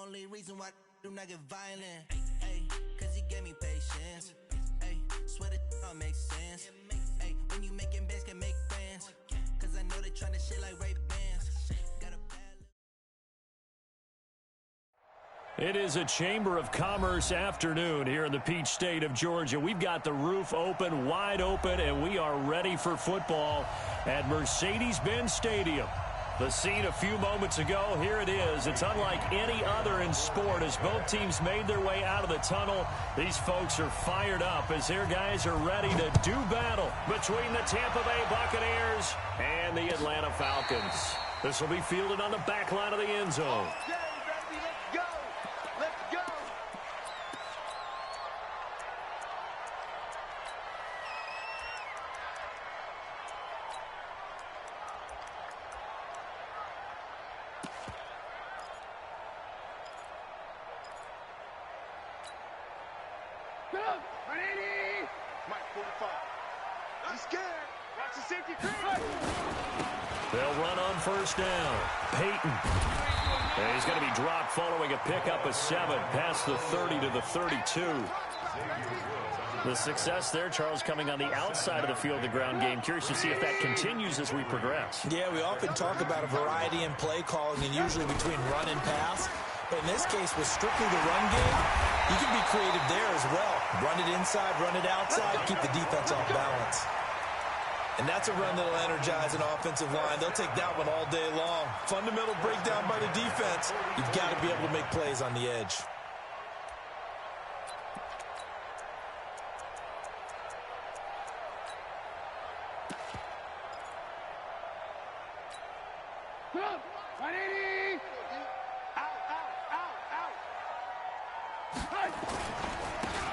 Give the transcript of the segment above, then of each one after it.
only reason why I do not get violent. Hey, cause he gave me patience. Hey, swear that don't make sense. Hey, when you making bands, can make friends. Cause I know they tryna shit like Ray Bans. It is a Chamber of Commerce afternoon here in the Peach State of Georgia. We've got the roof open, wide open, and we are ready for football at Mercedes-Benz Stadium. The scene a few moments ago, here it is. It's unlike any other in sport as both teams made their way out of the tunnel. These folks are fired up as their guys are ready to do battle between the Tampa Bay Buccaneers and the Atlanta Falcons. This will be fielded on the back line of the end zone. They'll run on first down. Peyton. And he's going to be dropped following a pickup of 7 past the 30 to the 32. The success there, Charles, coming on the outside of the field, the ground game. Curious to see if that continues as we progress. Yeah, we often talk about a variety in play calling and usually between run and pass. But in this case, with strictly the run game, you can be creative there as well. Run it inside, run it outside, keep the defense off balance. And that's a run that'll energize an offensive line. They'll take that one all day long. Fundamental breakdown by the defense. You've got to be able to make plays on the edge.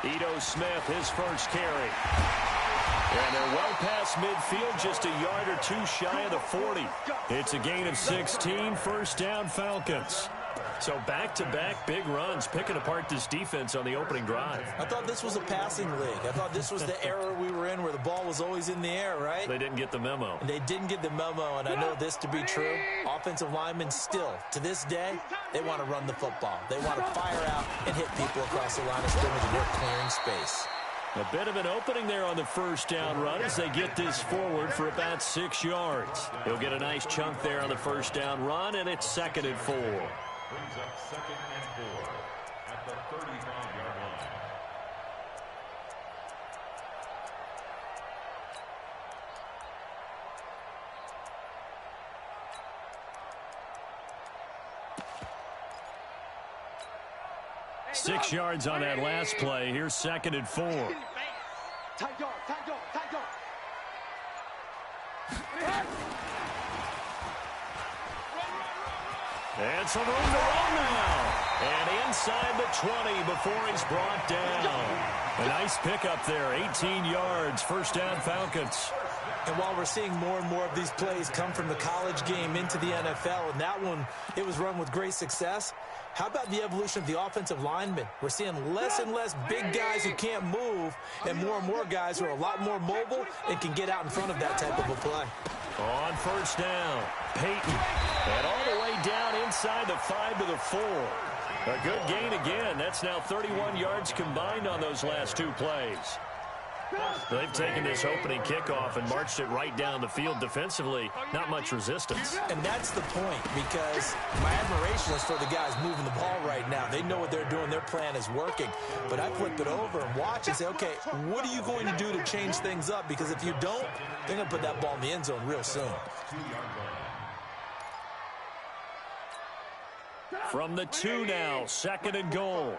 Ito Smith, his first carry. And they're well past midfield, just a yard or two shy of the 40. It's a gain of 16, first down Falcons. So back-to-back big runs, picking apart this defense on the opening drive. I thought this was a passing league. I thought this was the era we were in where the ball was always in the air, right? They didn't get the memo. And they didn't get the memo, and I know this to be true. Offensive linemen still, to this day, they want to run the football. They want to fire out and hit people across the line of scrimmage, and they're clearing space. A bit of an opening there on the first down run as they get this forward for about 6 yards. He'll get a nice chunk there on the first down run, and it's 2nd and 4. Brings up 2nd and 4 at the 35-yard line. Six yards on that last play. Here's 2nd and 4. Tight dog. And some room to run now. And inside the 20 before he's brought down. A nice pickup there, 18 yards, first down Falcons. And while we're seeing more and more of these plays come from the college game into the NFL, and that one, it was run with great success, how about the evolution of the offensive linemen? We're seeing less and less big guys who can't move and more guys who are a lot more mobile and can get out in front of that type of a play. On first down, Peyton. And all the way down inside the 5 to the 4. A good gain again. That's now 31 yards combined on those last 2 plays. They've taken this opening kickoff and marched it right down the field defensively. Not much resistance. And that's the point, because my admiration is for the guys moving the ball right now. They know what they're doing. Their plan is working. But I flip it over and watch and say, okay, what are you going to do to change things up? Because if you don't, they're going to put that ball in the end zone real soon. From the 2 now, 2nd and goal.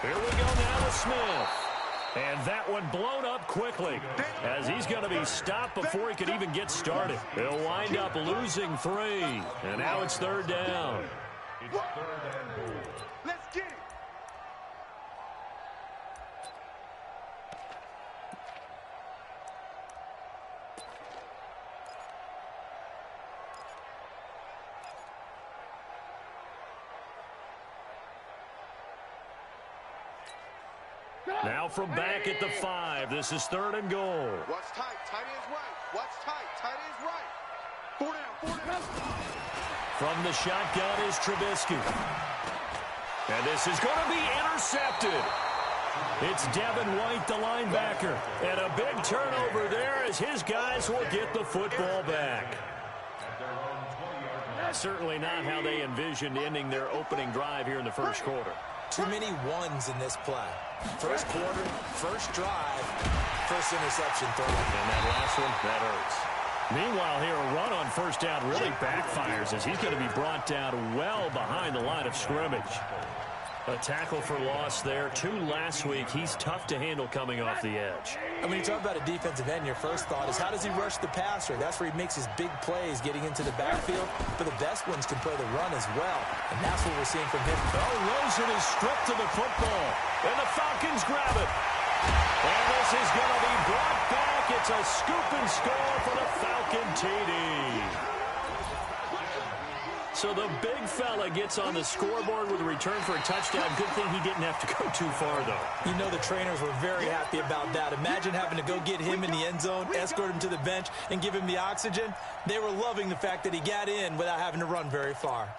Here we go now to Smith. And that one blown up quickly as he's going to be stopped before he could even get started. He'll wind up losing 3. And now it's 3rd down. It's 3rd and goal. Let's get it. Now from back at the 5, this is 3rd and goal. Watch tight, tight end's right. Watch tight, tight end's right. 4 down. From the shotgun is Trubisky. And this is going to be intercepted. It's Devin White, the linebacker. And a big turnover there as his guys will get the football back. Certainly not how they envisioned ending their opening drive here in the first quarter. Too many ones in this play. First quarter, first drive, first interception thrown. And that last one, that hurts. Meanwhile here, a run on first down really backfires as he's going to be brought down well behind the line of scrimmage. A tackle for loss there. 2 last week. He's tough to handle coming off the edge. And when you talk about a defensive end, your first thought is how does he rush the passer? That's where he makes his big plays getting into the backfield. But the best ones can play the run as well. And that's what we're seeing from him. Oh, Rosen is stripped to the football. And the Falcons grab it. And this is going to be brought back. It's a scoop and score for the Falcon TD. So the big fella gets on the scoreboard with a return for a touchdown. Good thing he didn't have to go too far, though. You know the trainers were very happy about that. Imagine having to go get him in the end zone, escort him to the bench, and give him the oxygen. They were loving the fact that he got in without having to run very far.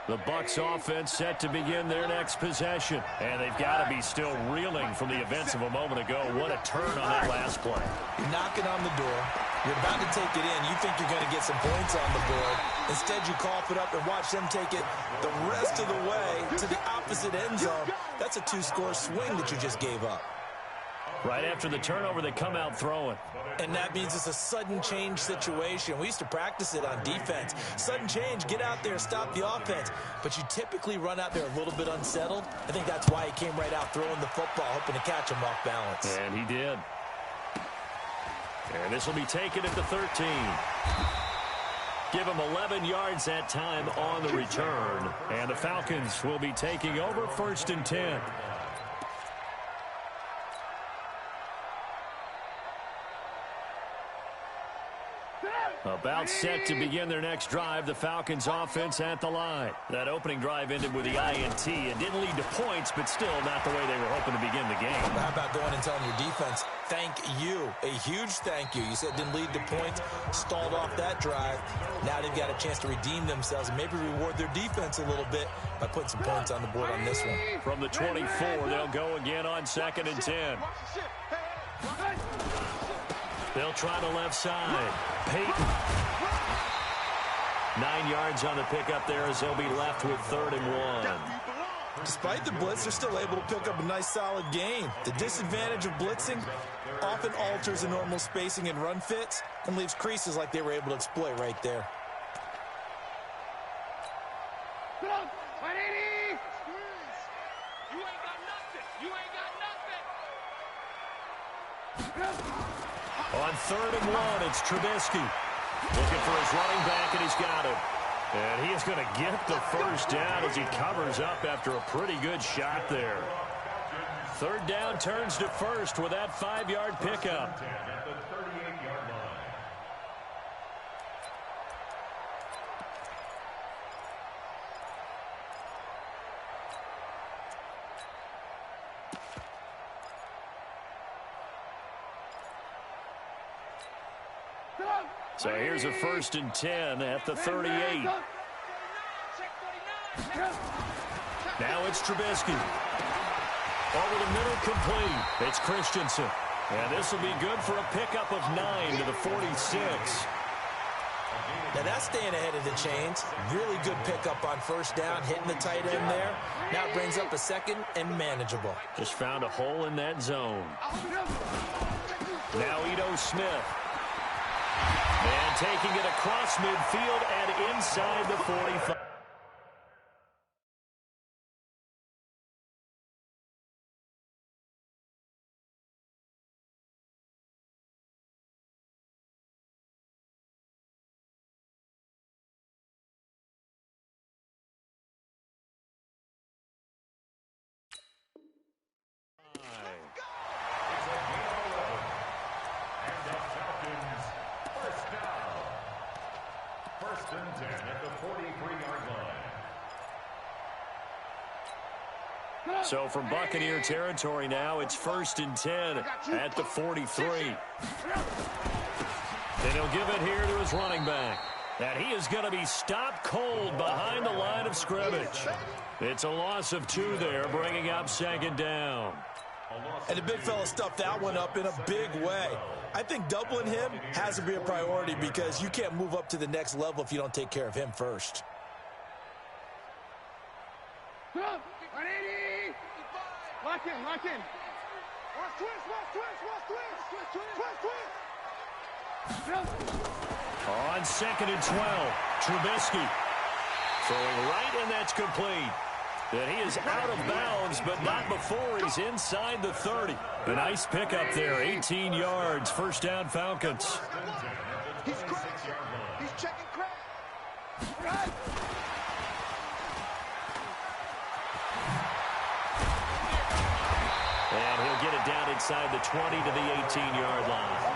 The Bucs offense set to begin their next possession. And they've got to be still reeling from the events of a moment ago. What a turn on that last play. You're knocking on the door. You're about to take it in. You think you're going to get some points on the board. Instead, you cough it up and watch them take it the rest of the way to the opposite end zone. That's a 2-score swing that you just gave up. Right after the turnover, they come out throwing. And that means it's a sudden change situation. We used to practice it on defense. Sudden change, get out there, stop the offense. But you typically run out there a little bit unsettled. I think that's why he came right out throwing the football, hoping to catch him off balance. And he did. And this will be taken at the 13. Give him 11 yards that time on the return. And the Falcons will be taking over 1st and 10. About set to begin their next drive, the Falcons offense at the line. That opening drive ended with the INT. It didn't lead to points, but still not the way they were hoping to begin the game. How about going and telling your defense, thank you, a huge thank you. You said it didn't lead to points, stalled off that drive. Now they've got a chance to redeem themselves and maybe reward their defense a little bit by putting some points on the board on this one. From the 24, they'll go again on 2nd and 10. They'll try the left side. Peyton. 9 yards on the pickup there as they'll be left with 3rd and 1. Despite the blitz, they're still able to pick up a nice solid gain. The disadvantage of blitzing often alters the normal spacing and run fits and leaves creases like they were able to exploit right there. On 3rd and 1, it's Trubisky. Looking for his running back, and he's got him. And he is going to get the first down as he covers up after a pretty good shot there. 3rd down turns to 1st with that 5-yard pickup. So here's a 1st and 10 at the 38. Now it's Trubisky. Over the middle, complete. It's Christensen. And this will be good for a pickup of 9 to the 46. Now that's staying ahead of the chains. Really good pickup on 1st down, hitting the tight end there. Now it brings up a 2nd and manageable. Just found a hole in that zone. Now Ito Smith. And taking it across midfield and inside the 45. So from Buccaneer territory now, it's 1st and 10 at the 43. And he'll give it here to his running back. And he is going to be stopped cold behind the line of scrimmage. It's a loss of 2 there, bringing up 2nd down. And the big fella stuffed that one up in a big way. I think doubling him has to be a priority because you can't move up to the next level if you don't take care of him first. Lock in, lock in. Watch twist, watch twist, watch twist. Twist, twist. On 2nd and 12, Trubisky throwing right, and that's complete. And he is out of bounds, but not before he's inside the 30. A nice pickup there, 18 yards, 1st down Falcons. He's cracked. He's checking crack. And he'll get it down inside the 20 to the 18-yard line.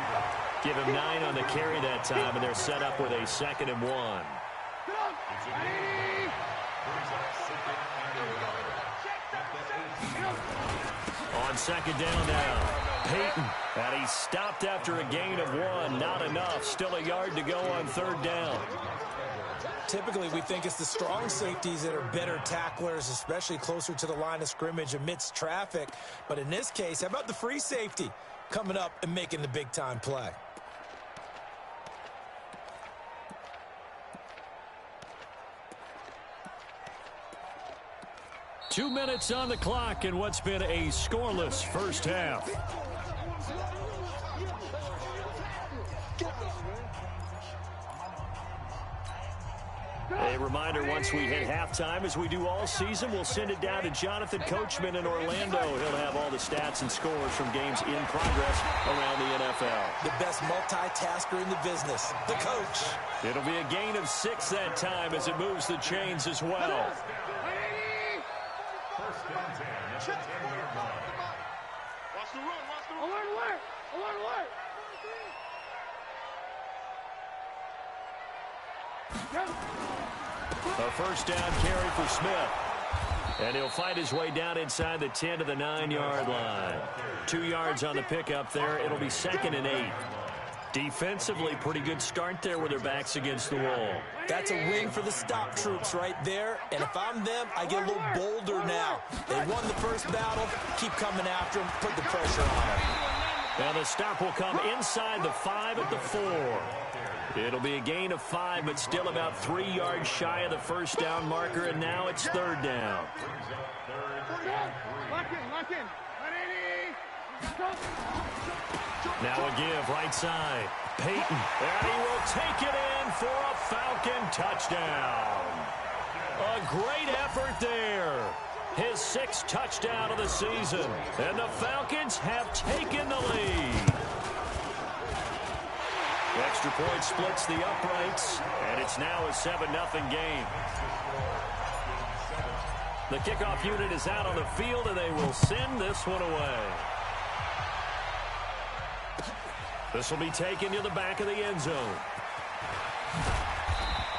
Give him 9 on the carry that time, and they're set up with a 2nd and 1. On 2nd down now, Peyton. And he stopped after a gain of 1. Not enough. Still a yard to go on 3rd down. Typically, we think it's the strong safeties that are better tacklers, especially closer to the line of scrimmage amidst traffic. But in this case, how about the free safety coming up and making the big-time play? Two minutes on the clock in what's been a scoreless first half. A reminder, once we hit halftime, as we do all season, we'll send it down to Jonathan Coachman in Orlando. He'll have all the stats and scores from games in progress around the NFL. The best multitasker in the business, the coach. It'll be a gain of 6 that time as it moves the chains as well. Watch the run, watch the run. Alert. A 1st down carry for Smith. And he'll fight his way down inside the 10 to the 9-yard line. 2 yards on the pickup there. It'll be 2nd and 8. Defensively, pretty good start there with their backs against the wall. That's a win for the stop troops right there. And if I'm them, I get a little bolder now. They won the first battle. Keep coming after them. Put the pressure on them. Now the stop will come inside the 5 at the 4. It'll be a gain of 5, but still about 3 yards shy of the 1st down marker, and now it's 3rd down. Lock in. Now a give right side. Peyton, and he will take it in for a Falcon touchdown. A great effort there. His 6th touchdown of the season, and the Falcons have taken the lead. The extra point splits the uprights, and it's now a 7-0 game. The kickoff unit is out on the field, and they will send this one away. This will be taken to the back of the end zone.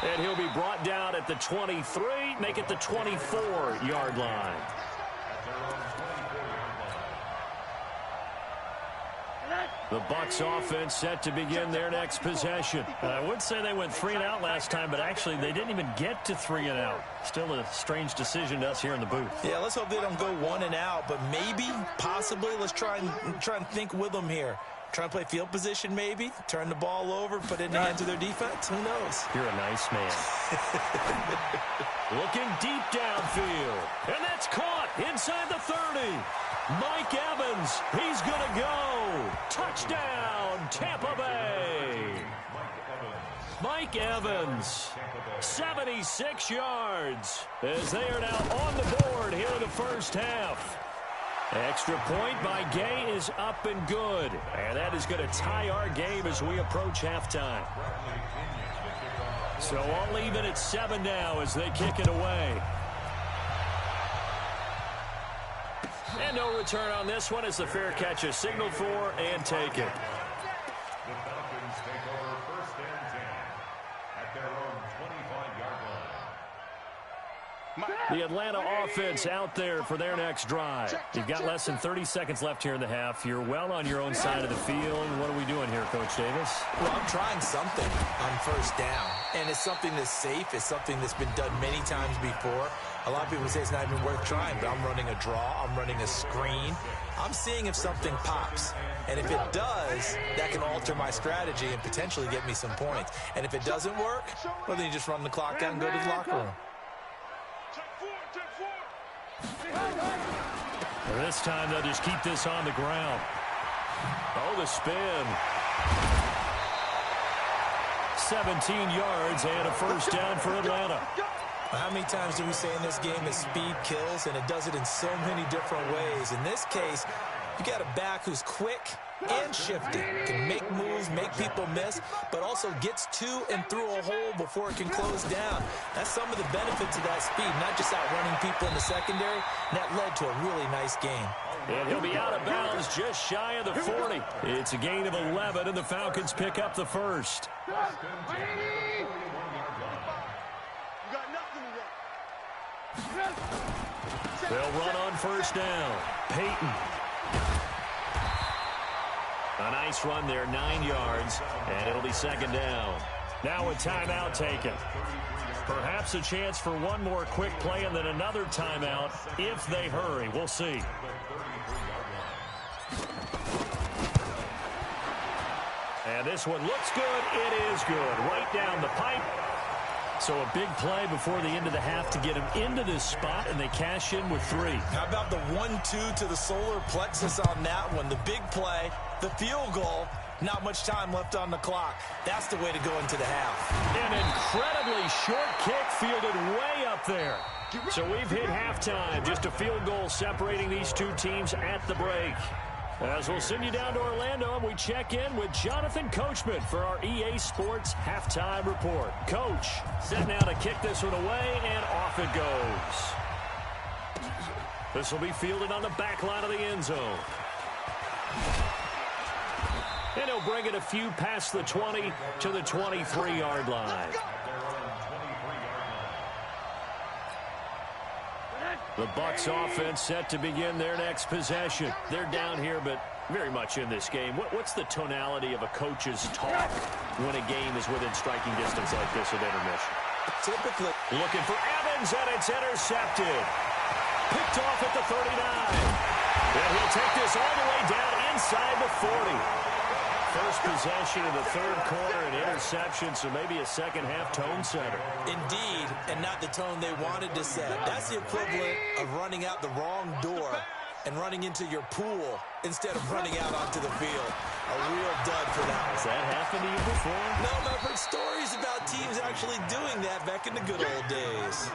And he'll be brought down at the 23, make it the 24-yard line. The Bucs offense set to begin their next possession. I would say they went 3 and out last time, but actually they didn't even get to 3 and out. Still a strange decision to us here in the booth. Yeah, let's hope they don't go 1 and out, but maybe, possibly, let's try and think with them here. Try and play field position maybe, turn the ball over, put it in the hands of their defense. Who knows? You're a nice man. Looking deep downfield, and that's caught inside the 30. Mike Evans, he's going to go. Touchdown, Tampa Bay. Mike Evans, 76 yards, as they are now on the board here in the first half. Extra point by Gay is up and good. And that is going to tie our game as we approach halftime. So all even at 7 now as they kick it away. And no return on this one as the fair catch is signaled for and taken. The Falcons take over 1st and 10 at their own 25-yard The Atlanta offense out there for their next drive. You've got less than 30 seconds left here in the half. You're well on your own side of the field. What are we doing here, Coach Davis? Well, I'm trying something on first down, and it's something that's safe. It's something that's been done many times before. A lot of people say it's not even worth trying, but I'm running a draw. I'm running a screen. I'm seeing if something pops. And if it does, that can alter my strategy and potentially get me some points. And if it doesn't work, well, then you just run the clock out and go to the locker room. This time they'll just keep this on the ground. Oh, the spin. 17 yards and a first down for Atlanta. How many times do we say in this game that speed kills, and it does it in so many different ways? In this case, you got a back who's quick and shifty, can make moves, make people miss, but also gets to and through a hole before it can close down. That's some of the benefits of that speed, not just outrunning people in the secondary. And that led to a really nice game. And he'll be out of bounds just shy of the 40. It's a gain of 11, and the Falcons pick up the first. They'll run on first down. Peyton. A nice run there, 9 yards, and it'll be second down. Now a timeout taken. Perhaps a chance for one more quick play and then another timeout if they hurry. We'll see. And this one looks good. It is good. Right down the pipe. So a big play before the end of the half to get him into this spot, and they cash in with 3. How about the 1-2 to the solar plexus on that one? The big play, the field goal, not much time left on the clock. That's the way to go into the half. An incredibly short kick fielded way up there. So we've hit halftime. Just a field goal separating these two teams at the break. As we'll send you down to Orlando, and we check in with Jonathan Coachman for our EA Sports Halftime Report. Coach, set now to kick this one away, and off it goes. This will be fielded on the back line of the end zone. And he'll bring it a few past the 20 to the 23-yard line. The Bucs offense set to begin their next possession. They're down here, but very much in this game. What's the tonality of a coach's talk when a game is within striking distance like this at intermission? Typically. Looking for Evans, and it's intercepted. Picked off at the 39. And he'll take this all the way down inside the 40. First possession of the third quarter, an interception, so maybe a second-half tone setter. Indeed, and not the tone they wanted to set. That's the equivalent of running out the wrong door and running into your pool instead of running out onto the field. A real dud for that one. Has that happened to you before? No, but I've heard stories about teams actually doing that back in the good old days.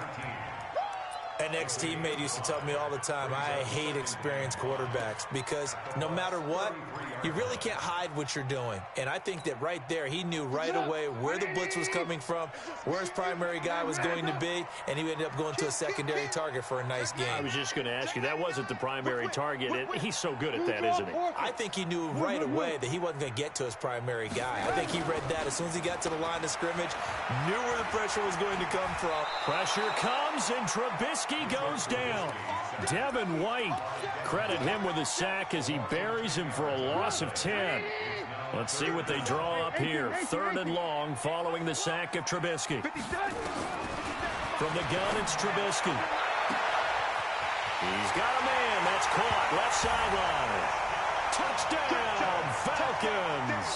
An ex-teammate used to tell me all the time, I hate experienced quarterbacks because no matter what, you really can't hide what you're doing. And I think that right there, he knew right away where the blitz was coming from, where his primary guy was going to be, and he ended up going to a secondary target for a nice game. I was just going to ask you, that wasn't the primary target. He's so good at that, isn't he? I think he knew right away that he wasn't going to get to his primary guy. I think he read that as soon as he got to the line of scrimmage, knew where the pressure was going to come from. Pressure comes, and Trubisky goes down. Devin White, credit him with a sack as he buries him for a loss of 10. Let's see what they draw up here. 3rd and long following the sack of Trubisky. From the gun, it's Trubisky. He's got a man. That's caught. Left sideline. Touchdown, Falcons.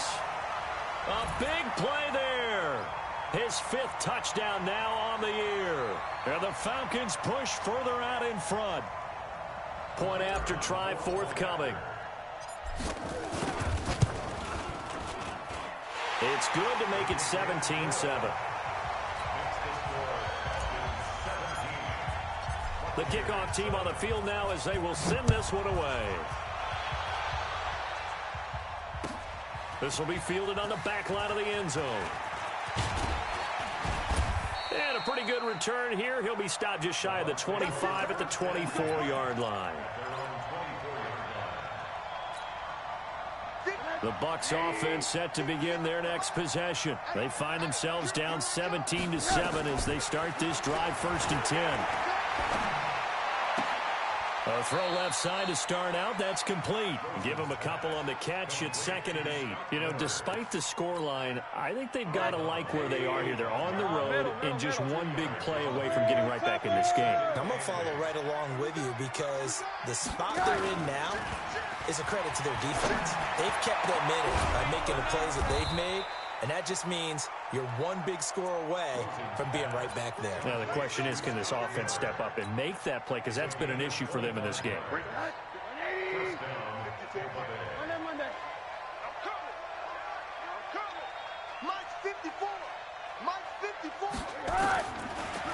A big play there. His 5th touchdown now on the year. And the Falcons push further out in front. Point after try forthcoming. It's good to make it 17-7. The kickoff team on the field now as they will send this one away. This will be fielded on the back line of the end zone. And a pretty good return here. He'll be stopped just shy of the 25 at the 24-yard line. The Bucs offense set to begin their next possession. They find themselves down 17-7 as they start this drive 1st and 10. A throw left side to start out. That's complete. Give him a couple on the catch. It's 2nd and 8. You know, despite the scoreline, I think they've got to like where they are here. They're on the road and just one big play away from getting right back in this game. I'm going to follow right along with you because the spot they're in now is a credit to their defense. They've kept them in it by making the plays that they've made, and that just means you're one big score away from being right back there. Now, the question is, can this offense step up and make that play? Because that's been an issue for them in this game.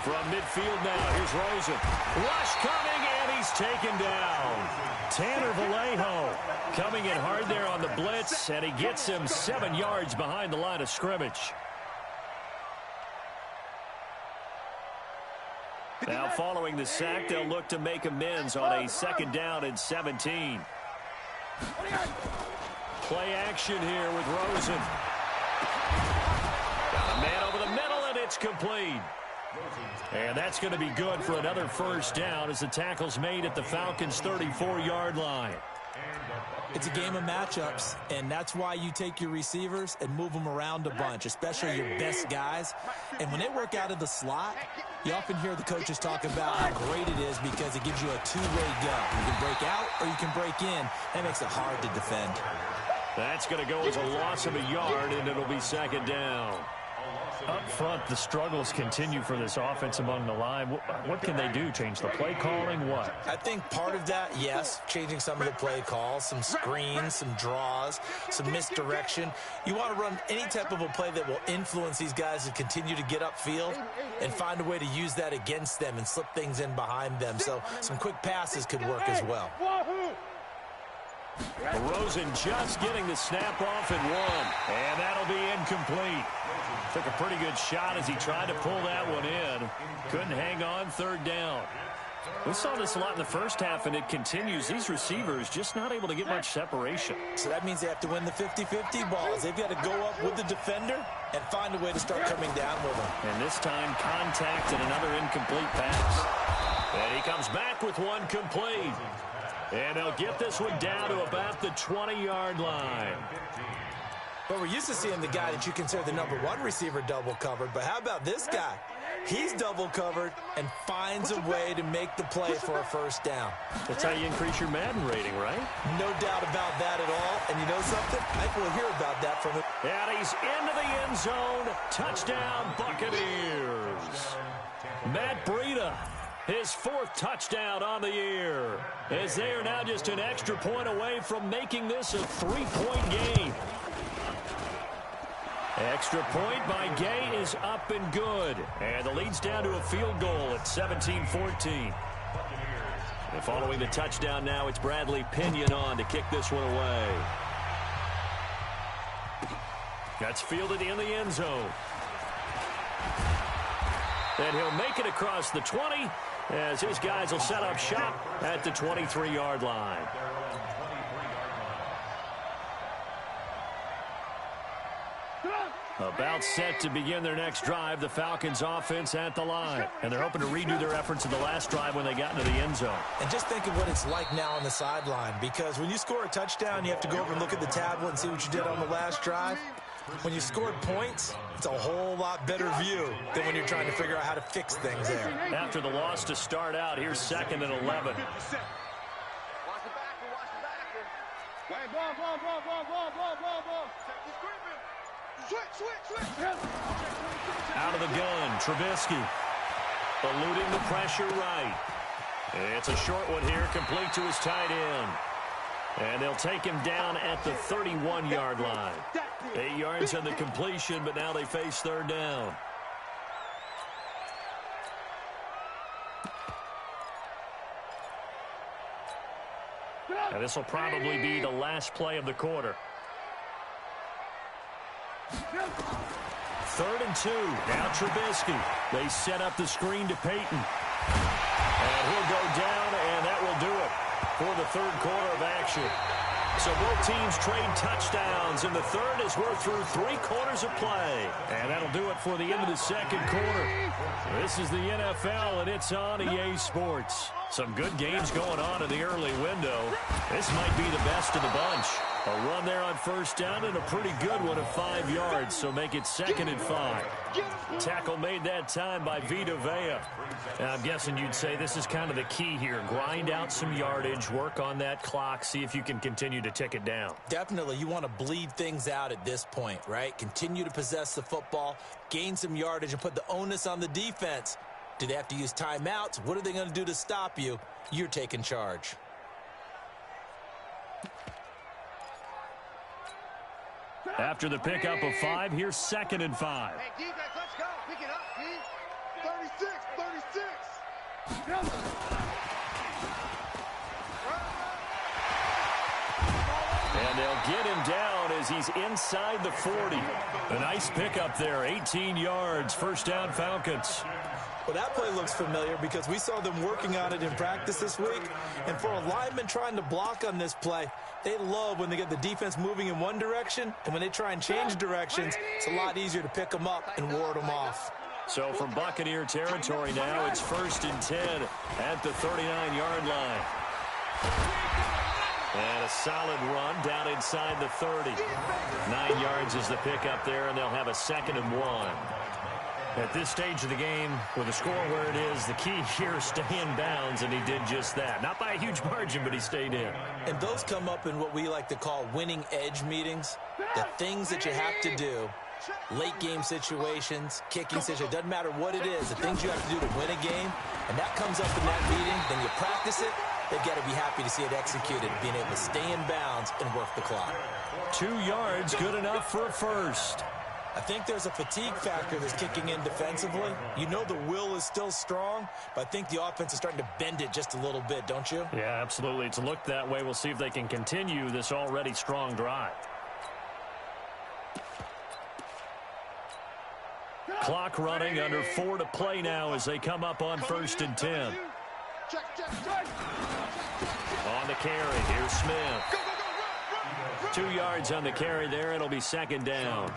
From midfield now, here's Rosen. Rush coming, and he's taken down. Tanner Vallejo coming in hard there on the blitz, and he gets him 7 yards behind the line of scrimmage. Now, following the sack, they'll look to make amends on a 2nd down and 17. Play action here with Rosen. Got a man over the middle, and it's complete. And that's going to be good for another 1st down as the tackle's made at the Falcons' 34-yard line. It's a game of matchups, and that's why you take your receivers and move them around a bunch, especially your best guys. And when they work out of the slot, you often hear the coaches talk about how great it is because it gives you a two-way go. You can break out or you can break in. That makes it hard to defend. That's going to go as a loss of a yard, and it'll be 2nd down. Up front, the struggles continue for this offense among the line. What can they do? Change the play calling? What? I think part of that, yes, changing some of the play calls, some screens, some draws, some misdirection. You want to run any type of a play that will influence these guys to continue to get upfield and find a way to use that against them and slip things in behind them. So some quick passes could work as well. Rosen just getting the snap off and 1. And that'll be incomplete. Took a pretty good shot as he tried to pull that one in. Couldn't hang on, 3rd down. We saw this a lot in the first half, and it continues. These receivers just not able to get much separation. So that means they have to win the 50-50 balls. They've got to go up with the defender and find a way to start coming down with them. And this time, contact and another incomplete pass. And he comes back with one complete. And they'll get this one down to about the 20-yard line. But we're used to seeing the guy that you consider the #1 receiver double covered. But how about this guy? He's double covered and finds a way to make the play for a 1st down. That's how you increase your Madden rating, right? No doubt about that at all. And you know something? I think we'll hear about that from him. And he's into the end zone. Touchdown, Buccaneers. Matt Breida, his 4th touchdown on the year, as they are now just an extra point away from making this a 3-point game. Extra point by Gay is up and good. And the lead's down to a field goal at 17-14. And following the touchdown now, it's Bradley Pinion on to kick this one away. That's fielded in the end zone. And he'll make it across the 20 as his guys will set up shop at the 23-yard line. About set to begin their next drive, the Falcons offense at the line. And they're hoping to redo their efforts in the last drive when they got into the end zone. And just think of what it's like now on the sideline, because when you score a touchdown, you have to go over and look at the tablet and see what you did on the last drive. When you scored points, it's a whole lot better view than when you're trying to figure out how to fix things there. After the loss to start out, here's 2nd and 11. Watch the backer, watch the backer. Wait, ball. Switch. Out of the gun, Trubisky. Eluding the pressure right. It's a short one here, complete to his tight end. And they'll take him down at the 31-yard line. 8 yards on the completion, but now they face 3rd down. And this will probably be the last play of the quarter. 3rd and 2. Now Trubisky. They set up the screen to Peyton. And he'll go down, and that will do it for the 3rd quarter of action. So both teams trade touchdowns, and the third as we're through 3 quarters of play. And that'll do it for the end of the second quarter. This is the NFL, and it's on EA Sports. Some good games going on in the early window. This might be the best of the bunch. A run there on first down and a pretty good one of 5 yards, so make it 2nd and 5. Tackle made that time by Vita Vea. And I'm guessing you'd say this is kind of the key here. Grind out some yardage, work on that clock, see if you can continue to tick it down. Definitely. You want to bleed things out at this point, right? Continue to possess the football, gain some yardage, and put the onus on the defense. Do they have to use timeouts? What are they going to do to stop you? You're taking charge. After the pickup of 5, here's 2nd and 5. Hey, defense, let's go. Pick it up, D. 36, 36. And they'll get him down as he's inside the 40. A nice pickup there, 18 yards, first down Falcons. Well, that play looks familiar because we saw them working on it in practice this week. And for a lineman trying to block on this play, they love when they get the defense moving in one direction. And when they try and change directions, it's a lot easier to pick them up and ward them off. So from Buccaneer territory now, it's 1st and 10 at the 39-yard line. And a solid run down inside the 30. 9 yards is the pickup there, and they'll have a 2nd and 1. At this stage of the game, with the score where it is, the key here is stay in bounds, and he did just that. Not by a huge margin, but he stayed in. And those come up in what we like to call winning edge meetings. The things that you have to do, late game situations, kicking situations, doesn't matter what it is, the things you have to do to win a game, and that comes up in that meeting, then you practice it, they've got to be happy to see it executed, being able to stay in bounds and work the clock. 2 yards, good enough for a first. I think there's a fatigue factor that's kicking in defensively. You know the will is still strong, but I think the offense is starting to bend it just a little bit, don't you? Yeah, absolutely. It's looked that way. We'll see if they can continue this already strong drive. Clock running, under 4 to play now as they come up on 1st and 10. On the carry, here's Smith. 2 yards on the carry there. It'll be 2nd down.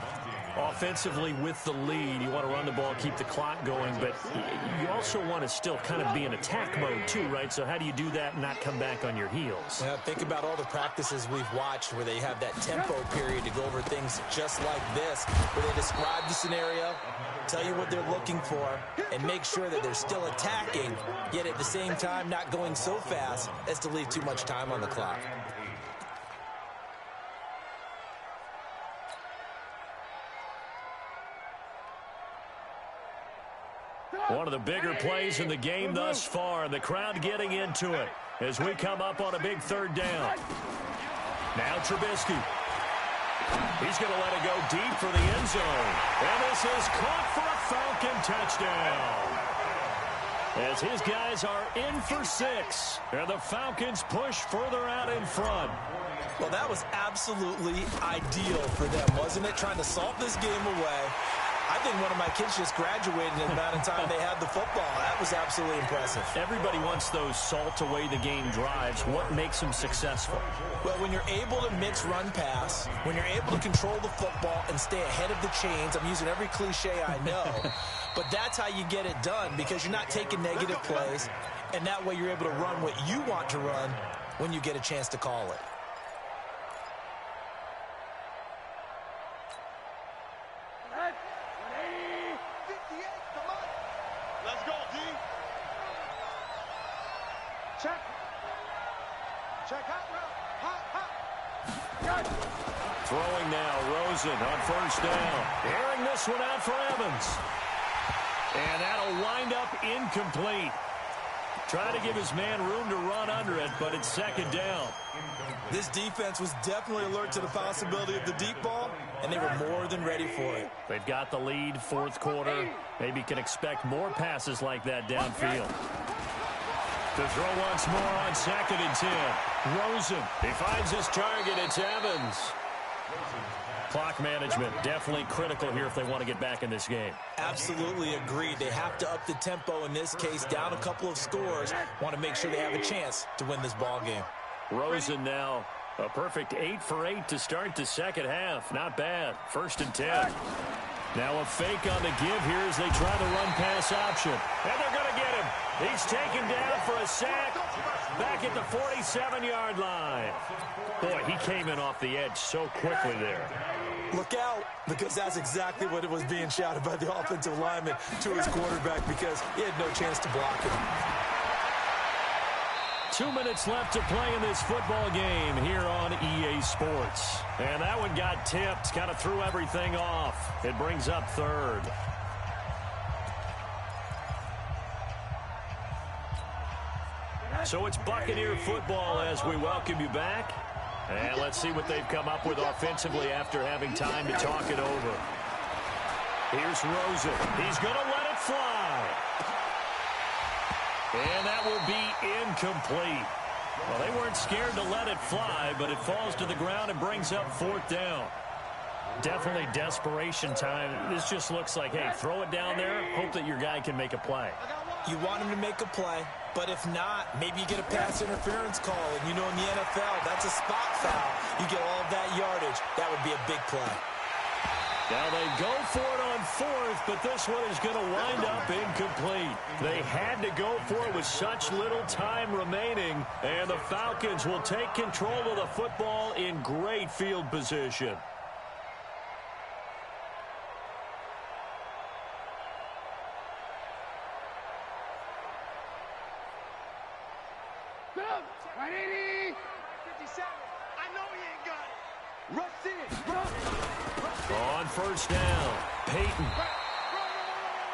Offensively with the lead, you want to run the ball, keep the clock going, but you also want to still kind of be in attack mode too, right? So how do you do that and not come back on your heels? Yeah, think about all the practices we've watched where they have that tempo period to go over things just like this, where they describe the scenario, tell you what they're looking for, and make sure that they're still attacking, yet at the same time not going so fast as to leave too much time on the clock. One of the bigger plays in the game thus far. The crowd getting into it as we come up on a big 3rd down. Now Trubisky. He's going to let it go deep for the end zone. And this is caught for a Falcon touchdown. As his guys are in for 6. And the Falcons push further out in front. Well, that was absolutely ideal for them, wasn't it? Trying to salt this game away. I think one of my kids just graduated in the amount of time they had the football. That was absolutely impressive. Everybody wants those salt away the game drives. What makes them successful? Well, when you're able to mix run pass, when you're able to control the football and stay ahead of the chains, I'm using every cliche I know, but that's how you get it done because you're not taking negative plays, and that way you're able to run what you want to run when you get a chance to call it. Throwing now, Rosen on 1st down. Airing this one out for Evans. And that'll wind up incomplete. Trying to give his man room to run under it, but it's 2nd down. This defense was definitely alert to the possibility of the deep ball, and they were more than ready for it. They've got the lead, 4th quarter. Maybe can expect more passes like that downfield. To throw once more on 2nd and 10. Rosen, he finds his target. It's Evans. Clock management definitely critical here if they want to get back in this game. Absolutely agreed. They have to up the tempo in this case, down a couple of scores. Want to make sure they have a chance to win this ball game. Rosen now A perfect 8 for 8 to start the second half. Not bad. 1st and 10. Now a fake on the give here as they try the run-pass option. And they're going to get him. He's taken down for a sack back at the 47-yard line. Boy, he came in off the edge so quickly there. Look out, because that's exactly what it was being shouted by the offensive lineman to his quarterback because he had no chance to block it. 2 minutes left to play in this football game here on EA Sports. And that one got tipped, kind of threw everything off. It brings up 3rd. So it's Buccaneer football as we welcome you back. And let's see what they've come up with offensively after having time to talk it over. Here's Rosen. He's going to let it fly. And that will be incomplete. Well, they weren't scared to let it fly, but it falls to the ground and brings up 4th down. Definitely desperation time. This just looks like, hey, throw it down there, hope that your guy can make a play. You want him to make a play, but if not, maybe you get a pass interference call. And you know in the NFL, that's a spot foul. You get all of that yardage. That would be a big play. Now they go for it on 4th, but this one is going to wind up incomplete. They had to go for it with such little time remaining, and the Falcons will take control of the football in great field position. On 1st down, Peyton.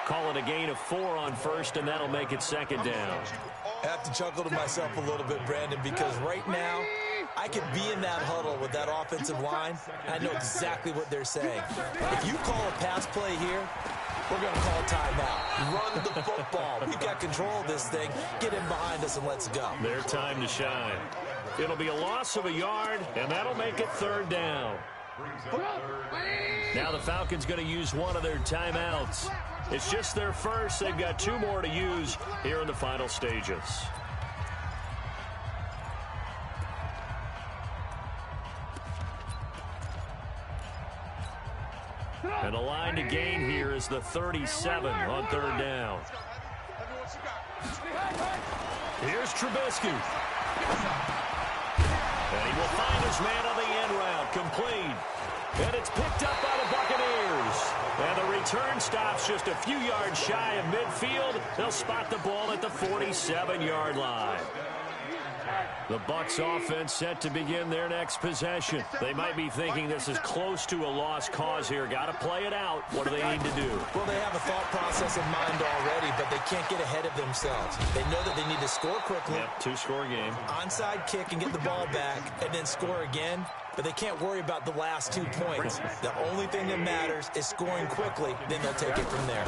Call it a gain of 4 on 1st, and that'll make it 2nd down. I have to chuckle to myself a little bit, Brandon, because right now I could be in that huddle with that offensive line. I know exactly what they're saying. If you call a pass play here, we're going to call a timeout. Run the football. We've got control of this thing. Get in behind us and let's go. Their time to shine. It'll be a loss of a yard, and that'll make it 3rd down. Now the Falcons going to use one of their timeouts. It's just their first. They've got 2 more to use here in the final stages. And the line to gain here is the 37 on 3rd down. Here's Trubisky. And he will find his man on the end route, complete. And it's picked up by the Buccaneers. And the return stops just a few yards shy of midfield. They'll spot the ball at the 47-yard line. The Bucs offense set to begin their next possession. They might be thinking this is close to a lost cause here. Got to play it out. What do they need to do? Well, they have a thought process in mind already, but they can't get ahead of themselves. They know that they need to score quickly. Yep, 2-score game. Onside kick and get the ball back and then score again. But they can't worry about the last 2 points. The only thing that matters is scoring quickly. Then they'll take it from there.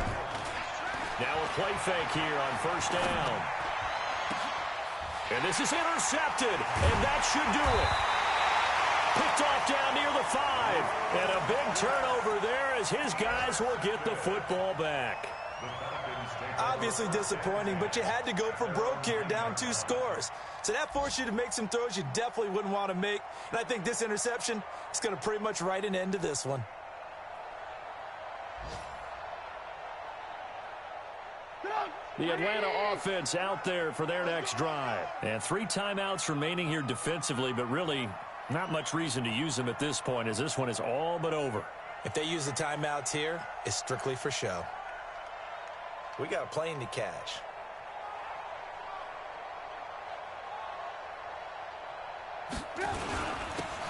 Now a play fake here on 1st down. And this is intercepted, and that should do it. Picked off down near the 5. And a big turnover there as his guys will get the football back. Obviously disappointing, but you had to go for broke here, down 2 scores. So that forced you to make some throws you definitely wouldn't want to make. And I think this interception is going to pretty much write an end to this one. The Atlanta offense out there for their next drive. And 3 timeouts remaining here defensively, but really not much reason to use them at this point as this one is all but over. If they use the timeouts here, it's strictly for show. We got a plane to catch.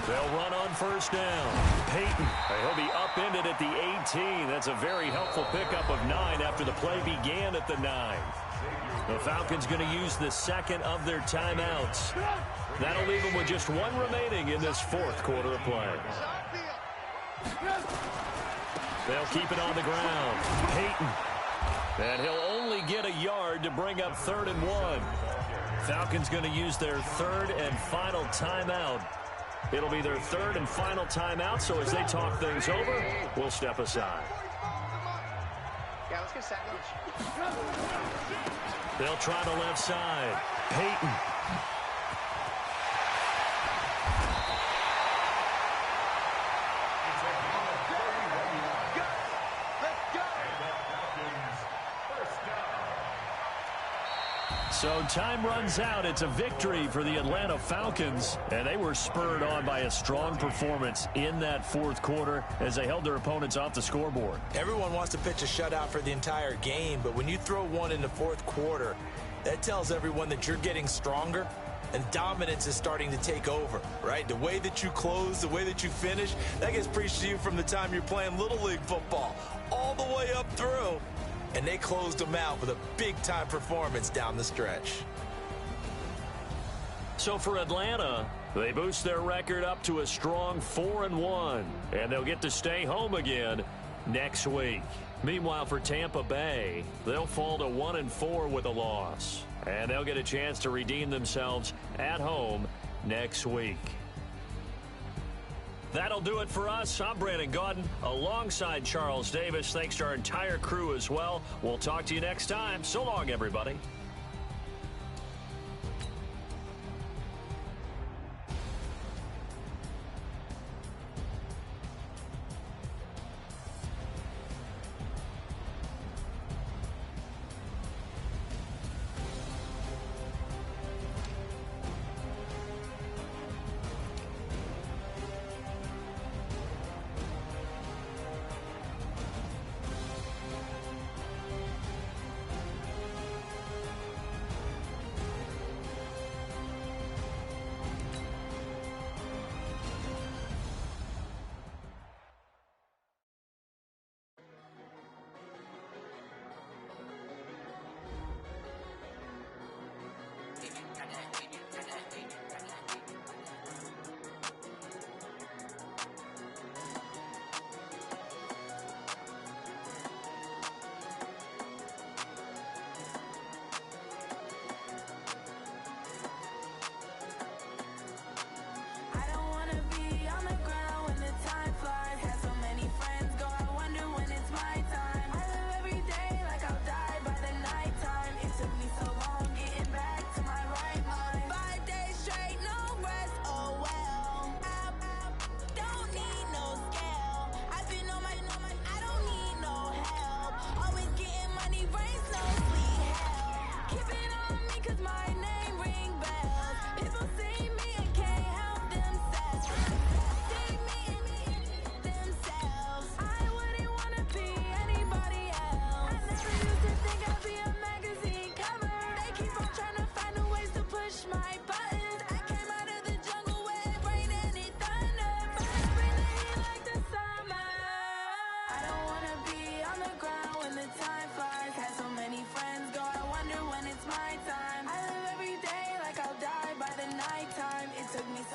They'll run on 1st down. Peyton, he'll be upended at the 18. That's a very helpful pickup of 9 after the play began at the 9. The Falcons going to use the 2nd of their timeouts. That'll leave them with just 1 remaining in this 4th quarter of play. They'll keep it on the ground. Peyton. And he'll only get a yard to bring up 3rd and 1. Falcons going to use their 3rd and final timeout. It'll be their 3rd and final timeout, so as they talk things over, we'll step aside. Yeah, let's get second. They'll try the left side. Peyton. So time runs out. It's a victory for the Atlanta Falcons, and they were spurred on by a strong performance in that fourth quarter as they held their opponents off the scoreboard. Everyone wants to pitch a shutout for the entire game, but when you throw one in the fourth quarter, that tells everyone that you're getting stronger and dominance is starting to take over, right? The way that you close, the way that you finish, that gets preached to you from the time you're playing Little League football all the way up through. And they closed them out with a big-time performance down the stretch. So for Atlanta, they boost their record up to a strong 4-1, and they'll get to stay home again next week. Meanwhile, for Tampa Bay, they'll fall to 1-4 with a loss, and they'll get a chance to redeem themselves at home next week. That'll do it for us. I'm Brandon Gaudin alongside Charles Davis. Thanks to our entire crew as well. We'll talk to you next time. So long, everybody.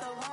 So